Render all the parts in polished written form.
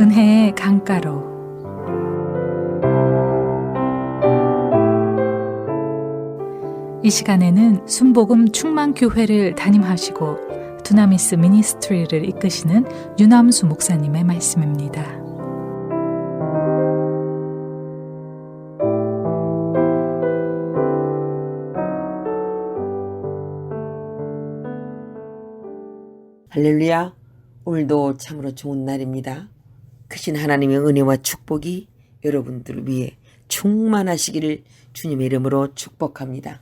은혜의 강가로. 이 시간에는 순복음 충만교회를 담임하시고 두나미스 미니스트리를 이끄시는 유남수 목사님의 말씀입니다. 할렐루야. 오늘도 참으로 좋은 날입니다. 크신 하나님의 은혜와 축복이 여러분들 위해 충만하시기를 주님의 이름으로 축복합니다.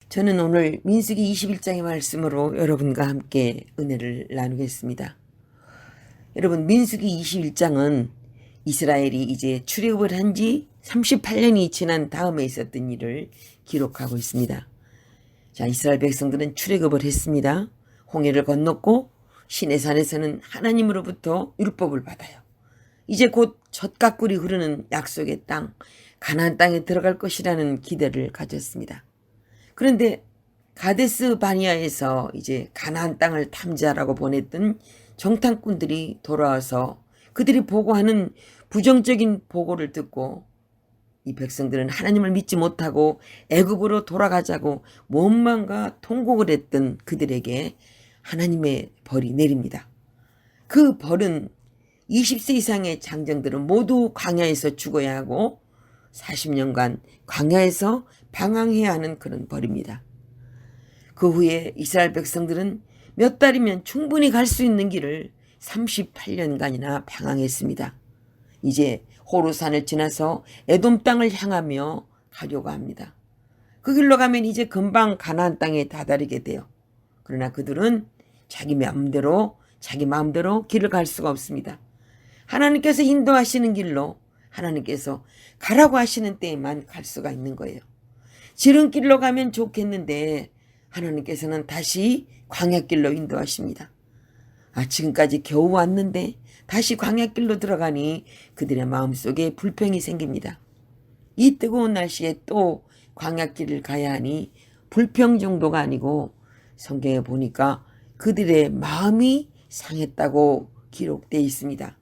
저는 오늘 민수기 21장의 말씀으로 여러분과 함께 은혜를 나누겠습니다. 여러분, 민수기 21장은 이스라엘이 이제 출애굽을 한 지 38년이 지난 다음에 있었던 일을 기록하고 있습니다. 자, 이스라엘 백성들은 출애굽을 했습니다. 홍해를 건넜고 시내산에서는 하나님으로부터 율법을 받아요. 이제 곧 젖가꿀이 흐르는 약속의 땅, 가나안 땅에 들어갈 것이라는 기대를 가졌습니다. 그런데 가데스 바니아에서 이제 가나안 땅을 탐지하라고 보냈던 정탐꾼들이 돌아와서 그들이 보고하는 부정적인 보고를 듣고 이 백성들은 하나님을 믿지 못하고 애굽으로 돌아가자고 원망과 통곡을 했던 그들에게 하나님의 벌이 내립니다. 그 벌은 20세 이상의 장정들은 모두 광야에서 죽어야 하고 40년간 광야에서 방황해야 하는 그런 벌입니다. 그 후에 이스라엘 백성들은 몇 달이면 충분히 갈 수 있는 길을 38년간이나 방황했습니다. 이제 호르산을 지나서 에돔 땅을 향하며 가려고 합니다. 그 길로 가면 이제 금방 가나안 땅에 다다르게 돼요. 그러나 그들은 자기 마음대로 길을 갈 수가 없습니다. 하나님께서 인도하시는 길로 하나님께서 가라고 하시는 때에만 갈 수가 있는 거예요. 지름길로 가면 좋겠는데 하나님께서는 다시 광야길로 인도하십니다. 지금까지 겨우 왔는데 다시 광야길로 들어가니 그들의 마음속에 불평이 생깁니다. 이 뜨거운 날씨에 또 광야길을 가야 하니 불평 정도가 아니고 성경에 보니까 그들의 마음이 상했다고 기록되어 있습니다.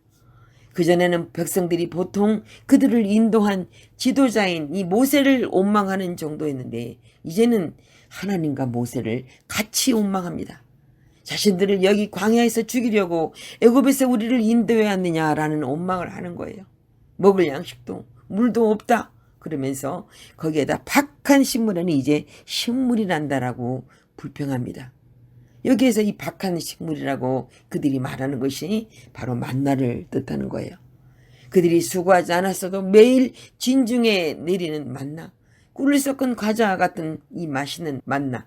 그전에는 백성들이 보통 그들을 인도한 지도자인 이 모세를 원망하는 정도였는데 이제는 하나님과 모세를 같이 원망합니다. 자신들을 여기 광야에서 죽이려고 애굽에서 우리를 인도해 왔느냐라는 원망을 하는 거예요. 먹을 양식도 물도 없다 그러면서 거기에다 박한 식물에는 이제 식물이 난다라고 불평합니다. 여기에서 이 박한 식물이라고 그들이 말하는 것이 바로 만나를 뜻하는 거예요. 그들이 수고하지 않았어도 매일 진중에 내리는 만나, 꿀을 섞은 과자와 같은 이 맛있는 만나,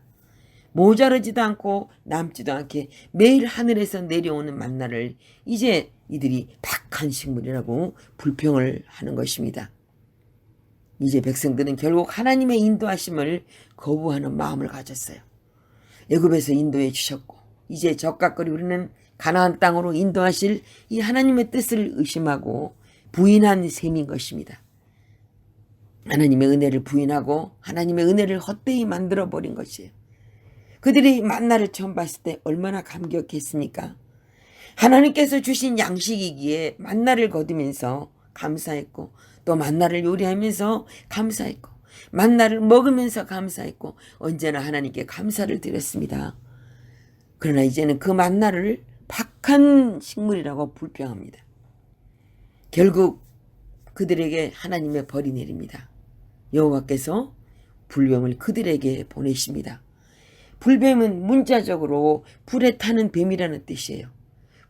모자르지도 않고 남지도 않게 매일 하늘에서 내려오는 만나를 이제 이들이 박한 식물이라고 불평을 하는 것입니다. 이제 백성들은 결국 하나님의 인도하심을 거부하는 마음을 가졌어요. 애굽에서 인도해 주셨고 이제 젖가꿀이 흐르는 가나안 땅으로 인도하실 이 하나님의 뜻을 의심하고 부인한 셈인 것입니다. 하나님의 은혜를 부인하고 하나님의 은혜를 헛되이 만들어버린 것이에요. 그들이 만나를 처음 봤을 때 얼마나 감격했습니까? 하나님께서 주신 양식이기에 만나를 거두면서 감사했고 또 만나를 요리하면서 감사했고 만나를 먹으면서 감사했고 언제나 하나님께 감사를 드렸습니다. 그러나 이제는 그 만나를 박한 식물이라고 불평합니다. 결국 그들에게 하나님의 벌이 내립니다. 여호와께서 불뱀을 그들에게 보내십니다. 불뱀은 문자적으로 불에 타는 뱀이라는 뜻이에요.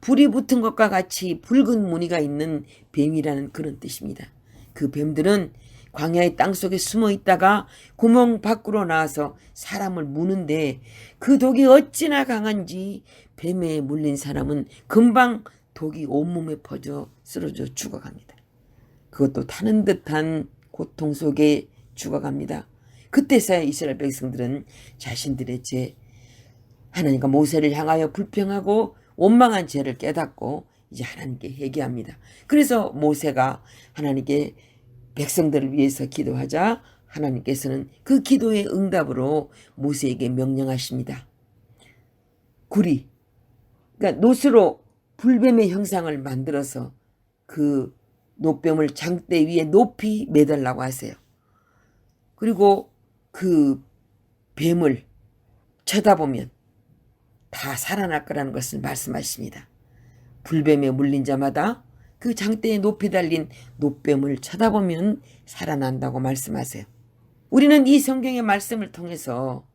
불이 붙은 것과 같이 붉은 무늬가 있는 뱀이라는 그런 뜻입니다. 그 뱀들은 광야의 땅속에 숨어 있다가 구멍 밖으로 나와서 사람을 무는데 그 독이 어찌나 강한지 뱀에 물린 사람은 금방 독이 온몸에 퍼져 쓰러져 죽어갑니다. 그것도 타는 듯한 고통 속에 죽어갑니다. 그때서야 이스라엘 백성들은 자신들의 죄, 하나님과 모세를 향하여 불평하고 원망한 죄를 깨닫고 이제 하나님께 회개합니다. 그래서 모세가 하나님께 백성들을 위해서 기도하자 하나님께서는 그 기도의 응답으로 모세에게 명령하십니다. 구리, 그러니까 노스로 불뱀의 형상을 만들어서 그 노뱀을 장대 위에 높이 매달라고 하세요. 그리고 그 뱀을 쳐다보면 다 살아날 거라는 것을 말씀하십니다. 불뱀에 물린 자마다 그 장대에 높이 달린 노뱀을 쳐다보면 살아난다고 말씀하세요. 우리는 이 성경의 말씀을 통해서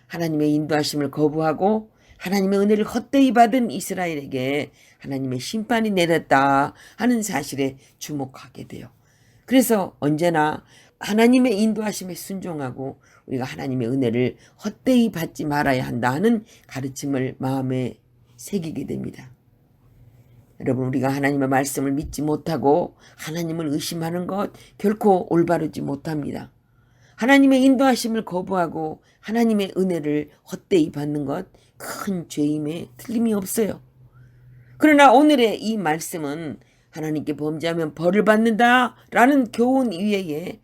하나님의 인도하심을 거부하고 하나님의 은혜를 헛되이 받은 이스라엘에게 하나님의 심판이 내렸다 하는 사실에 주목하게 돼요. 그래서 언제나 하나님의 인도하심에 순종하고 우리가 하나님의 은혜를 헛되이 받지 말아야 한다 하는 가르침을 마음에 새기게 됩니다. 여러분, 우리가 하나님의 말씀을 믿지 못하고 하나님을 의심하는 것 결코 올바르지 못합니다. 하나님의 인도하심을 거부하고 하나님의 은혜를 헛되이 받는 것 큰 죄임에 틀림이 없어요. 그러나 오늘의 이 말씀은 하나님께 범죄하면 벌을 받는다 라는 교훈 이외에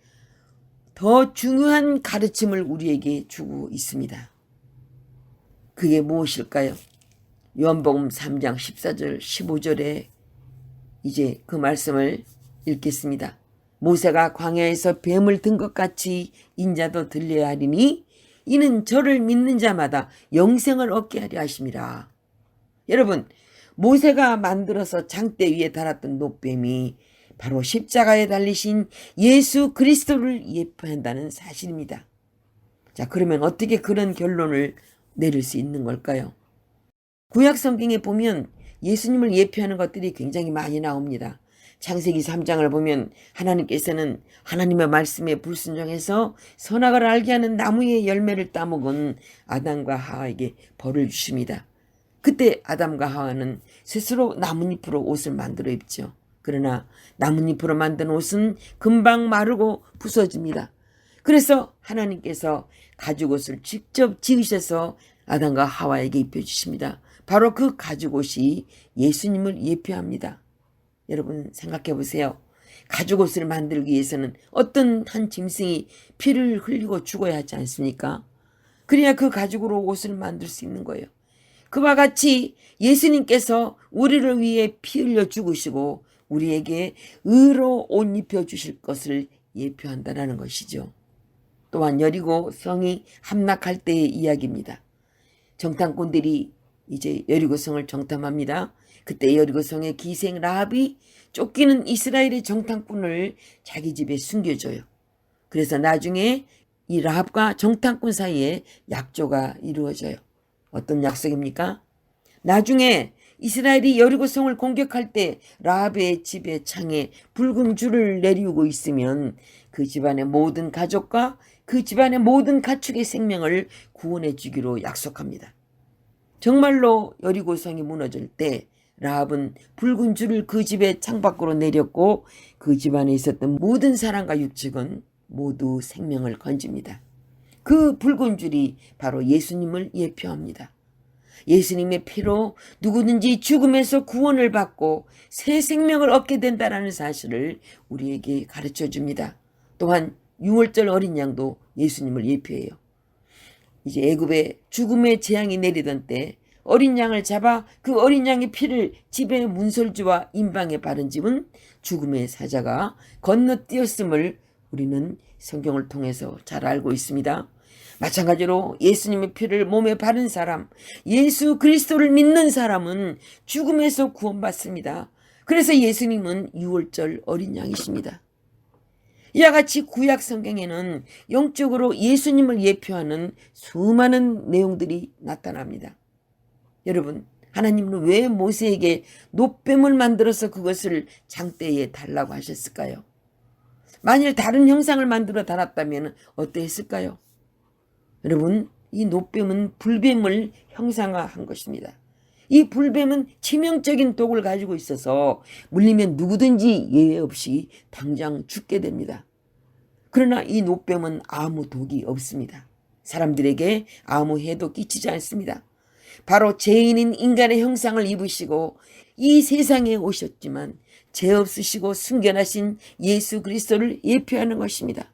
더 중요한 가르침을 우리에게 주고 있습니다. 그게 무엇일까요? 요한복음 3장 14절 15절에 이제 그 말씀을 읽겠습니다. 모세가 광야에서 뱀을 든 것 같이 인자도 들려야 하리니 이는 저를 믿는 자마다 영생을 얻게 하려 하심이라. 여러분, 모세가 만들어서 장대 위에 달았던 노뱀이 바로 십자가에 달리신 예수 그리스도를 예표한다는 사실입니다. 자, 그러면 어떻게 그런 결론을 내릴 수 있는 걸까요? 구약 성경에 보면 예수님을 예표하는 것들이 굉장히 많이 나옵니다. 창세기 3장을 보면 하나님께서는 하나님의 말씀에 불순종해서 선악을 알게 하는 나무의 열매를 따먹은 아담과 하와에게 벌을 주십니다. 그때 아담과 하와는 스스로 나뭇잎으로 옷을 만들어 입죠. 그러나 나뭇잎으로 만든 옷은 금방 마르고 부서집니다. 그래서 하나님께서 가죽옷을 직접 지으셔서 아담과 하와에게 입혀주십니다. 바로 그 가죽옷이 예수님을 예표합니다. 여러분, 생각해 보세요. 가죽옷을 만들기 위해서는 어떤 한 짐승이 피를 흘리고 죽어야 하지 않습니까? 그래야 그 가죽으로 옷을 만들 수 있는 거예요. 그와 같이 예수님께서 우리를 위해 피 흘려 죽으시고 우리에게 의로 옷 입혀 주실 것을 예표한다는 것이죠. 또한 여리고 성이 함락할 때의 이야기입니다. 정탐꾼들이 이제 여리고성을 정탐합니다. 그때 여리고성의 기생 라합이 쫓기는 이스라엘의 정탐꾼을 자기 집에 숨겨줘요. 그래서 나중에 이 라합과 정탐꾼 사이에 약조가 이루어져요. 어떤 약속입니까? 나중에 이스라엘이 여리고성을 공격할 때 라합의 집의 창에 붉은 줄을 내리우고 있으면 그 집안의 모든 가족과 그 집안의 모든 가축의 생명을 구원해 주기로 약속합니다. 정말로 여리고성이 무너질 때 라합은 붉은 줄을 그 집의 창밖으로 내렸고 그 집안에 있었던 모든 사람과 육축은 모두 생명을 건집니다. 그 붉은 줄이 바로 예수님을 예표합니다. 예수님의 피로 누구든지 죽음에서 구원을 받고 새 생명을 얻게 된다는 사실을 우리에게 가르쳐 줍니다. 또한 6월절 어린 양도 예수님을 예표해요. 이제 애굽에 죽음의 재앙이 내리던 때 어린 양을 잡아 그 어린 양의 피를 집의 문설주와 임방에 바른 집은 죽음의 사자가 건너뛰었음을 우리는 성경을 통해서 잘 알고 있습니다. 마찬가지로 예수님의 피를 몸에 바른 사람, 예수 그리스도를 믿는 사람은 죽음에서 구원받습니다. 그래서 예수님은 6월절 어린 양이십니다. 이와 같이 구약 성경에는 영적으로 예수님을 예표하는 수많은 내용들이 나타납니다. 여러분, 하나님은 왜 모세에게 노뱀을 만들어서 그것을 장대에 달라고 하셨을까요? 만일 다른 형상을 만들어 달았다면 어떠했을까요? 여러분, 이 노뱀은 불뱀을 형상화한 것입니다. 이 불뱀은 치명적인 독을 가지고 있어서 물리면 누구든지 예외 없이 당장 죽게 됩니다. 그러나 이 노뱀은 아무 독이 없습니다. 사람들에게 아무 해도 끼치지 않습니다. 바로 죄인인 인간의 형상을 입으시고 이 세상에 오셨지만 죄 없으시고 순결하신 예수 그리스도를 예표하는 것입니다.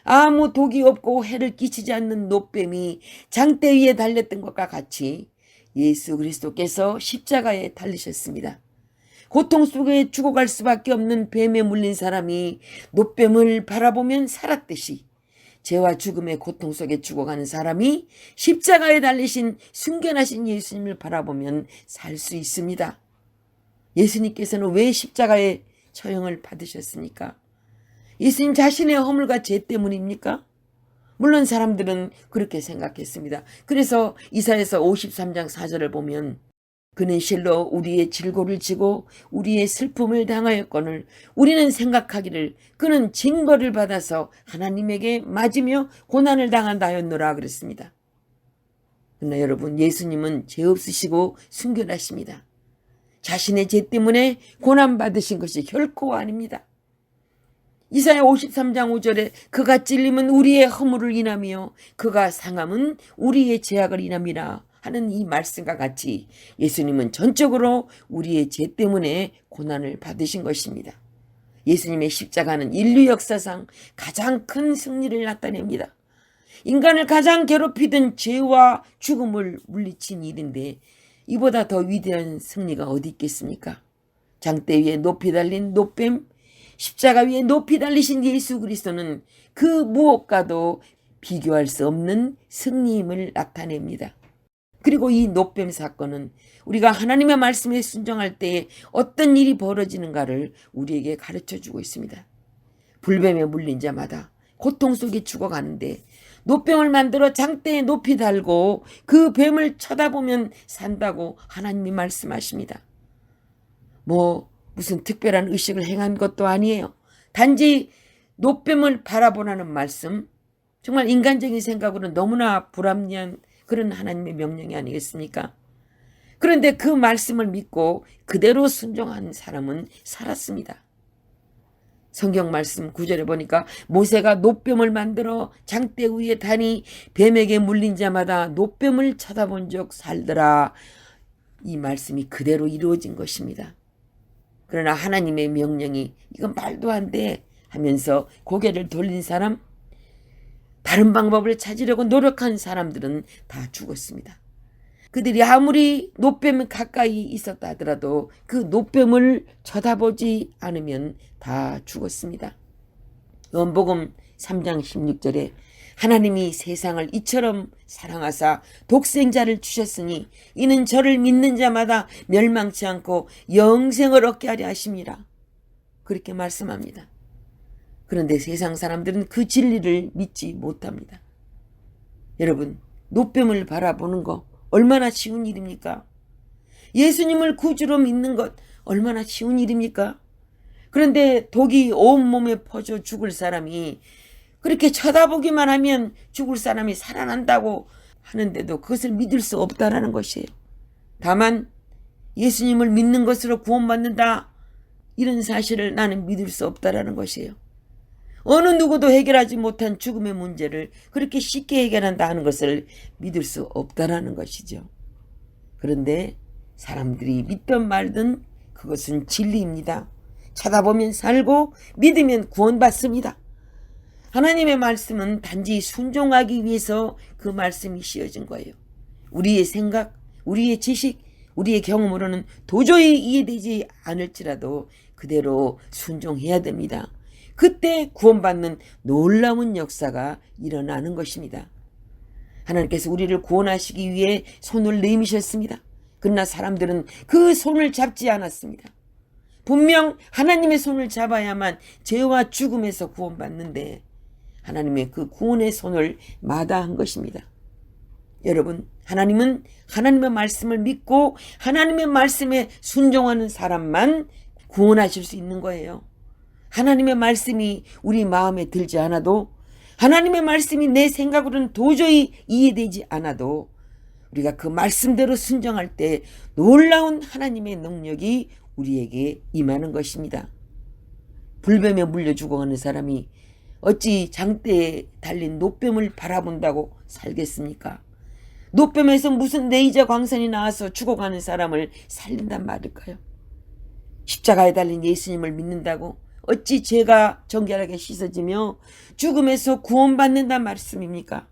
아무 독이 없고 해를 끼치지 않는 노뱀이 장대 위에 달렸던 것과 같이 예수 그리스도께서 십자가에 달리셨습니다. 고통 속에 죽어갈 수밖에 없는 뱀에 물린 사람이 노뱀을 바라보면 살았듯이 죄와 죽음의 고통 속에 죽어가는 사람이 십자가에 달리신 순결하신 예수님을 바라보면 살 수 있습니다. 예수님께서는 왜 십자가의 처형을 받으셨습니까? 예수님 자신의 허물과 죄 때문입니까? 물론 사람들은 그렇게 생각했습니다. 그래서 이사야서 53장 4절을 보면 그는 실로 우리의 질고를 지고 우리의 슬픔을 당하였거늘 우리는 생각하기를 그는 징벌을 받아서 하나님에게 맞으며 고난을 당한다 하였노라 그랬습니다. 그러나 여러분, 예수님은 죄 없으시고 순결하십니다. 자신의 죄 때문에 고난받으신 것이 결코 아닙니다. 이사야 53장 5절에 그가 찔림은 우리의 허물을 인하며 그가 상함은 우리의 죄악을 인함이라 하는 이 말씀과 같이 예수님은 전적으로 우리의 죄 때문에 고난을 받으신 것입니다. 예수님의 십자가는 인류 역사상 가장 큰 승리를 나타냅니다. 인간을 가장 괴롭히던 죄와 죽음을 물리친 일인데 이보다 더 위대한 승리가 어디 있겠습니까? 장대 위에 높이 달린 노뱀, 십자가 위에 높이 달리신 예수 그리스도는 그 무엇과도 비교할 수 없는 승리임을 나타냅니다. 그리고 이 노뱀 사건은 우리가 하나님의 말씀에 순종할 때에 어떤 일이 벌어지는가를 우리에게 가르쳐주고 있습니다. 불뱀에 물린 자마다 고통 속에 죽어가는데 노뱀을 만들어 장대에 높이 달고 그 뱀을 쳐다보면 산다고 하나님이 말씀하십니다. 무슨 특별한 의식을 행한 것도 아니에요. 단지 노뱀을 바라보라는 말씀, 정말 인간적인 생각으로는 너무나 불합리한 그런 하나님의 명령이 아니겠습니까? 그런데 그 말씀을 믿고 그대로 순종한 사람은 살았습니다. 성경 말씀 9절에 보니까 모세가 노뱀을 만들어 장대 위에 다니 뱀에게 물린 자마다 노뱀을 쳐다본 적 살더라. 이 말씀이 그대로 이루어진 것입니다. 그러나 하나님의 명령이 이건 말도 안 돼 하면서 고개를 돌린 사람, 다른 방법을 찾으려고 노력한 사람들은 다 죽었습니다. 그들이 아무리 노뱀 가까이 있었다 하더라도 그 노뱀을 쳐다보지 않으면 다 죽었습니다. 요한복음 3장 16절에 하나님이 세상을 이처럼 사랑하사 독생자를 주셨으니 이는 저를 믿는 자마다 멸망치 않고 영생을 얻게 하려 하심이라. 그렇게 말씀합니다. 그런데 세상 사람들은 그 진리를 믿지 못합니다. 여러분, 노뱀을 바라보는 거 얼마나 쉬운 일입니까? 예수님을 구주로 믿는 것 얼마나 쉬운 일입니까? 그런데 독이 온몸에 퍼져 죽을 사람이 그렇게 쳐다보기만 하면 죽을 사람이 살아난다고 하는데도 그것을 믿을 수 없다라는 것이에요. 다만 예수님을 믿는 것으로 구원받는다, 이런 사실을 나는 믿을 수 없다라는 것이에요. 어느 누구도 해결하지 못한 죽음의 문제를 그렇게 쉽게 해결한다 하는 것을 믿을 수 없다라는 것이죠. 그런데 사람들이 믿든 말든 그것은 진리입니다. 쳐다보면 살고 믿으면 구원받습니다. 하나님의 말씀은 단지 순종하기 위해서 그 말씀이 씌어진 거예요. 우리의 생각, 우리의 지식, 우리의 경험으로는 도저히 이해되지 않을지라도 그대로 순종해야 됩니다. 그때 구원받는 놀라운 역사가 일어나는 것입니다. 하나님께서 우리를 구원하시기 위해 손을 내미셨습니다. 그러나 사람들은 그 손을 잡지 않았습니다. 분명 하나님의 손을 잡아야만 죄와 죽음에서 구원받는데 하나님의 그 구원의 손을 마다한 것입니다. 여러분, 하나님은 하나님의 말씀을 믿고 하나님의 말씀에 순종하는 사람만 구원하실 수 있는 거예요. 하나님의 말씀이 우리 마음에 들지 않아도, 하나님의 말씀이 내 생각으로는 도저히 이해되지 않아도 우리가 그 말씀대로 순종할 때 놀라운 하나님의 능력이 우리에게 임하는 것입니다. 불뱀에 물려 죽어가는 사람이 어찌 장대에 달린 노뱀을 바라본다고 살겠습니까? 노뱀에서 무슨 레이저 광선이 나와서 죽어가는 사람을 살린단 말일까요? 십자가에 달린 예수님을 믿는다고 어찌 죄가 정결하게 씻어지며 죽음에서 구원받는단 말씀입니까?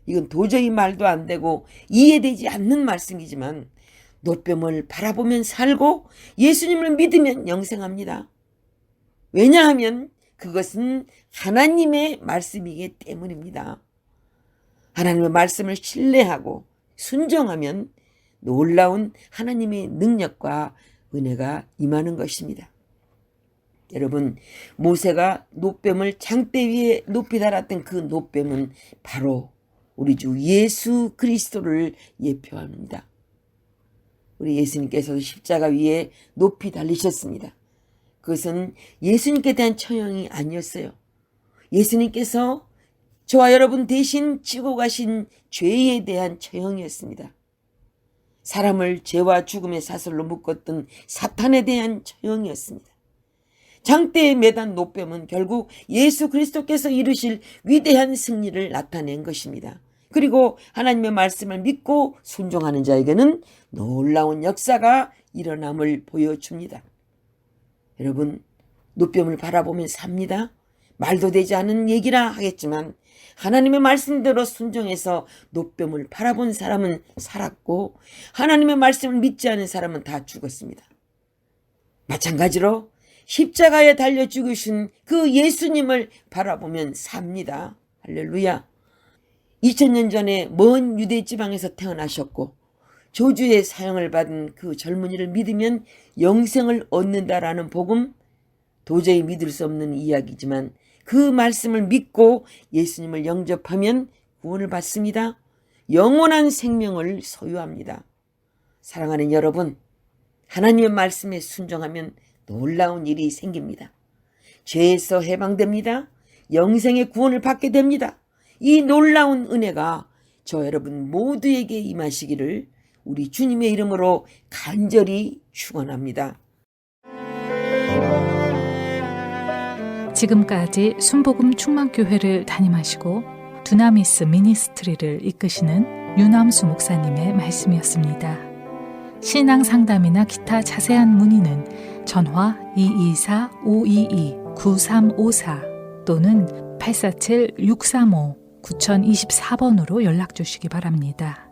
이건 도저히 말도 안 되고 이해되지 않는 말씀이지만 노뱀을 바라보면 살고 예수님을 믿으면 영생합니다. 왜냐하면 그것은 하나님의 말씀이기 때문입니다. 하나님의 말씀을 신뢰하고 순종하면 놀라운 하나님의 능력과 은혜가 임하는 것입니다. 여러분, 모세가 노뱀을 장대 위에 높이 달았던 그 노뱀은 바로 우리 주 예수 그리스도를 예표합니다. 우리 예수님께서도 십자가 위에 높이 달리셨습니다. 그것은 예수님께 대한 처형이 아니었어요. 예수님께서 저와 여러분 대신 지고 가신 죄에 대한 처형이었습니다. 사람을 죄와 죽음의 사슬로 묶었던 사탄에 대한 처형이었습니다. 장대에 매단 노뱀은 결국 예수 그리스도께서 이루실 위대한 승리를 나타낸 것입니다. 그리고 하나님의 말씀을 믿고 순종하는 자에게는 놀라운 역사가 일어남을 보여줍니다. 여러분, 노뱀을 바라보면 삽니다. 말도 되지 않은 얘기라 하겠지만 하나님의 말씀대로 순종해서 노뱀을 바라본 사람은 살았고 하나님의 말씀을 믿지 않은 사람은 다 죽었습니다. 마찬가지로 십자가에 달려 죽으신 그 예수님을 바라보면 삽니다. 할렐루야. 2000년 전에 먼 유대 지방에서 태어나셨고 저주의 사형을 받은 그 젊은이를 믿으면 영생을 얻는다라는 복음, 도저히 믿을 수 없는 이야기지만 그 말씀을 믿고 예수님을 영접하면 구원을 받습니다. 영원한 생명을 소유합니다. 사랑하는 여러분, 하나님의 말씀에 순종하면 놀라운 일이 생깁니다. 죄에서 해방됩니다. 영생의 구원을 받게 됩니다. 이 놀라운 은혜가 저 여러분 모두에게 임하시기를 우리 주님의 이름으로 간절히 축원합니다. 지금까지 순복음 충만교회를 담임하시고 두나미스 미니스트리를 이끄시는 유남수 목사님의 말씀이었습니다. 신앙 상담이나 기타 자세한 문의는 전화 224-522-9354 또는 847-635-9024번으로 연락 주시기 바랍니다.